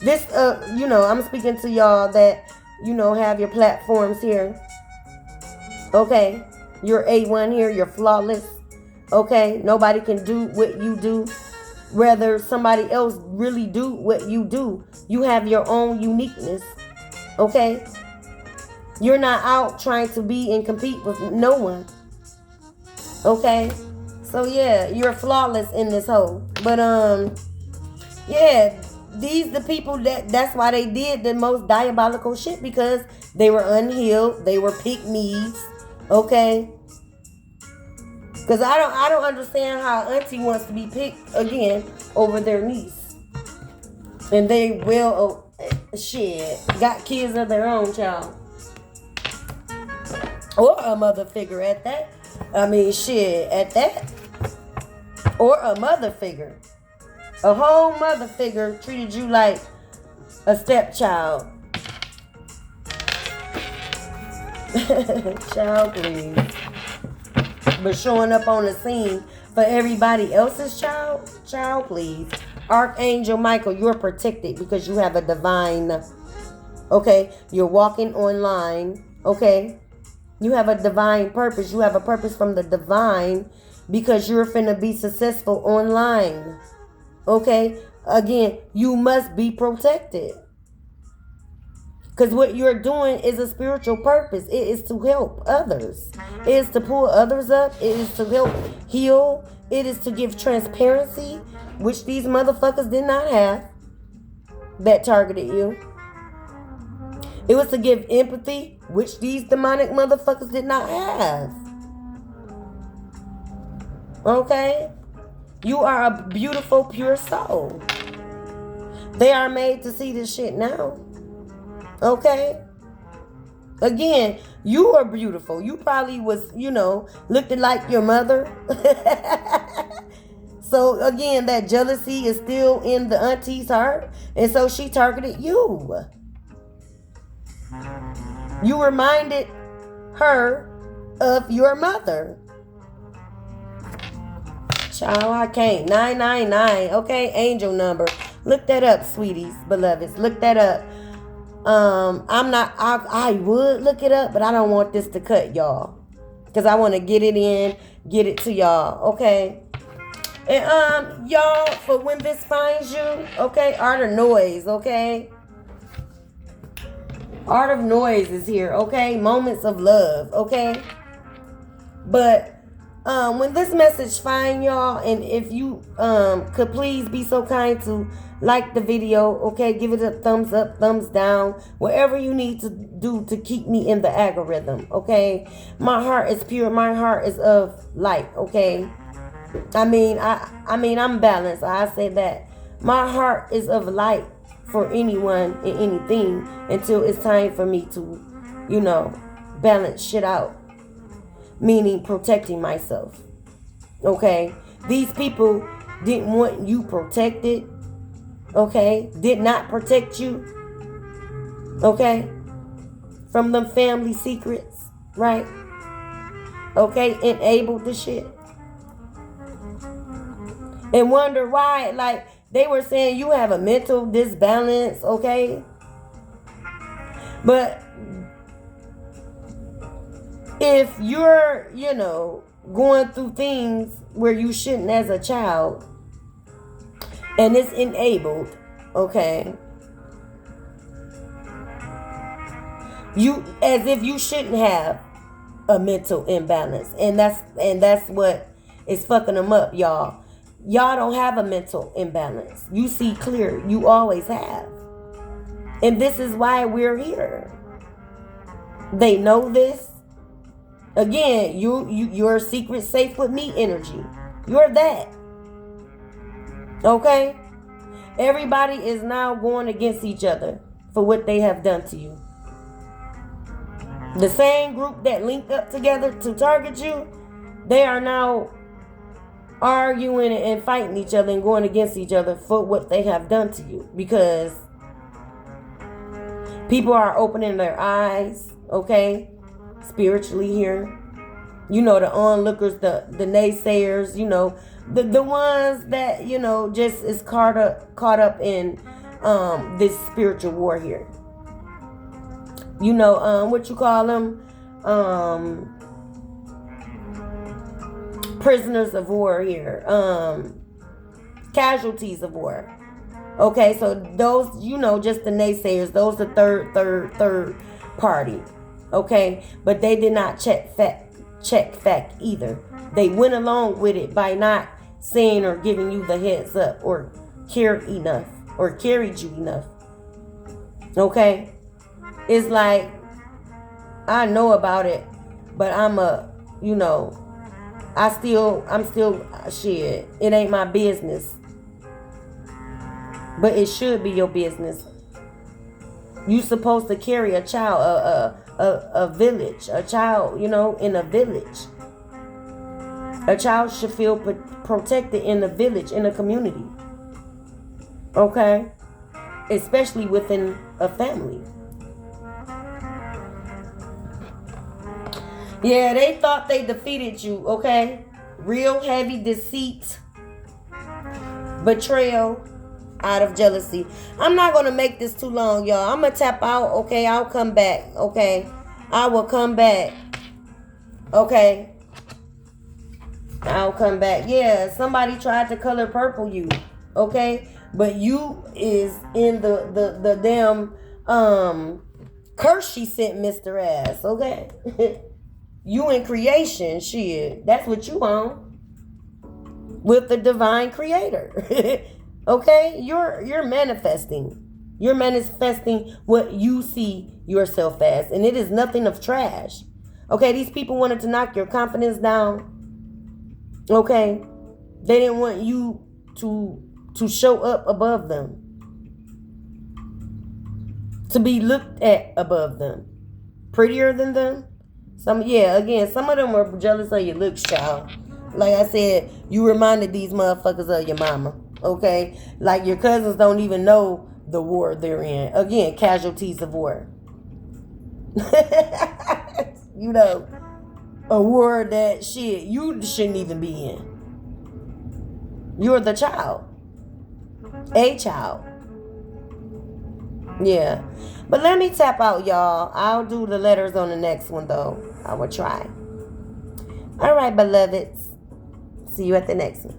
This, I'm speaking to y'all that have your platforms here. Okay. You're A1 here. You're flawless. Okay. Nobody can do what you do. Rather, somebody else really do what you do. You have your own uniqueness. Okay. You're not out trying to be and compete with no one. Okay. So, yeah, you're flawless in this hole. But, yeah. These the people that's why they did the most diabolical shit because they were unhealed. They were pick-me's. Okay? Because I don't understand how auntie wants to be picked again over their niece. And they got kids of their own, child. Or a mother figure at that. At that. Or a mother figure. A whole mother figure treated you like a stepchild. Child, please. But showing up on the scene for everybody else's child, please. Archangel Michael, you're protected because you have a divine, okay? You're walking online, okay? You have a divine purpose. You have a purpose from the divine because you're finna be successful online. Okay, again, you must be protected. Because what you're doing is a spiritual purpose. It is to help others. It is to pull others up. It is to help heal. It is to give transparency, which these motherfuckers did not have that targeted you. It was to give empathy, which these demonic motherfuckers did not have. Okay? You are a beautiful, pure soul. They are made to see this shit now. Okay? Again, you are beautiful. You probably was, looking like your mother. So, again, that jealousy is still in the auntie's heart. And so she targeted you. You reminded her of your mother. Child, I can't. 999. Okay, angel number. Look that up, sweeties, beloveds. Look that up. I would look it up, but I don't want this to cut, y'all. Because I want to get it in, get it to y'all. Okay. And y'all, for when this finds you, okay, art of noise, okay? Art of noise is here, okay? Moments of love, okay? But when this message find y'all, and if you could please be so kind to like the video, okay? Give it a thumbs up, thumbs down, whatever you need to do to keep me in the algorithm, okay? My heart is pure. My heart is of light, okay? I mean, I'm balanced. I say that. My heart is of light for anyone and anything until it's time for me to, you know, balance shit out. Meaning protecting myself. Okay? These people didn't want you protected. Okay? Did not protect you. Okay? From them family secrets. Right? Okay? Enabled the shit. And wonder why, like, they were saying you have a mental disbalance, okay? But if you're, you know, going through things where you shouldn't as a child, and it's enabled, okay? You, as if you shouldn't have a mental imbalance. And that's what is fucking them up, y'all. Y'all don't have a mental imbalance. You see clear. You always have. And this is why we're here. They know this. Again, you're secret safe with me energy. You're that. Okay? Everybody is now going against each other for what they have done to you. The same group that linked up together to target you, they are now arguing and fighting each other and going against each other for what they have done to you, because people are opening their eyes, okay, spiritually here. You know, the onlookers, the naysayers, you know, the ones that, you know, just is caught up in this spiritual war here. You know, what you call them, prisoners of war here, casualties of war. Okay, so those, you know, just the naysayers, those the third party. Okay, but they did not check fact either. They went along with it by not saying or giving you the heads up or carried you enough. Okay, it's like, I know about it, but I'm still shit. It ain't my business. But it should be your business. You supposed to carry a child, a village, a child, you know, in a village. A child should feel protected in a village, in a community. Okay? Especially within a family. Yeah, they thought they defeated you, okay? Real heavy deceit, betrayal, out of jealousy. I'm not going to make this too long, y'all. I'm going to tap out, okay? I'll come back, okay? I will come back, okay? I'll come back. Yeah, somebody tried to color purple you, okay? But you is in the damn curse she sent Mr. Ass, okay? You in creation, shit. That's what you on. With the divine creator. Okay? You're manifesting. You're manifesting what you see yourself as. And it is nothing of trash. Okay? These people wanted to knock your confidence down. Okay? They didn't want you to show up above them. To be looked at above them. Prettier than them. Some of them were jealous of your looks, child. Like I said, you reminded these motherfuckers of your mama. Okay? Like your cousins don't even know the war they're in. Again, casualties of war. You know, a war that shit you shouldn't even be in. You're the child. A child. Yeah. But let me tap out, y'all. I'll do the letters on the next one, though. I will try. All right, beloveds. See you at the next one.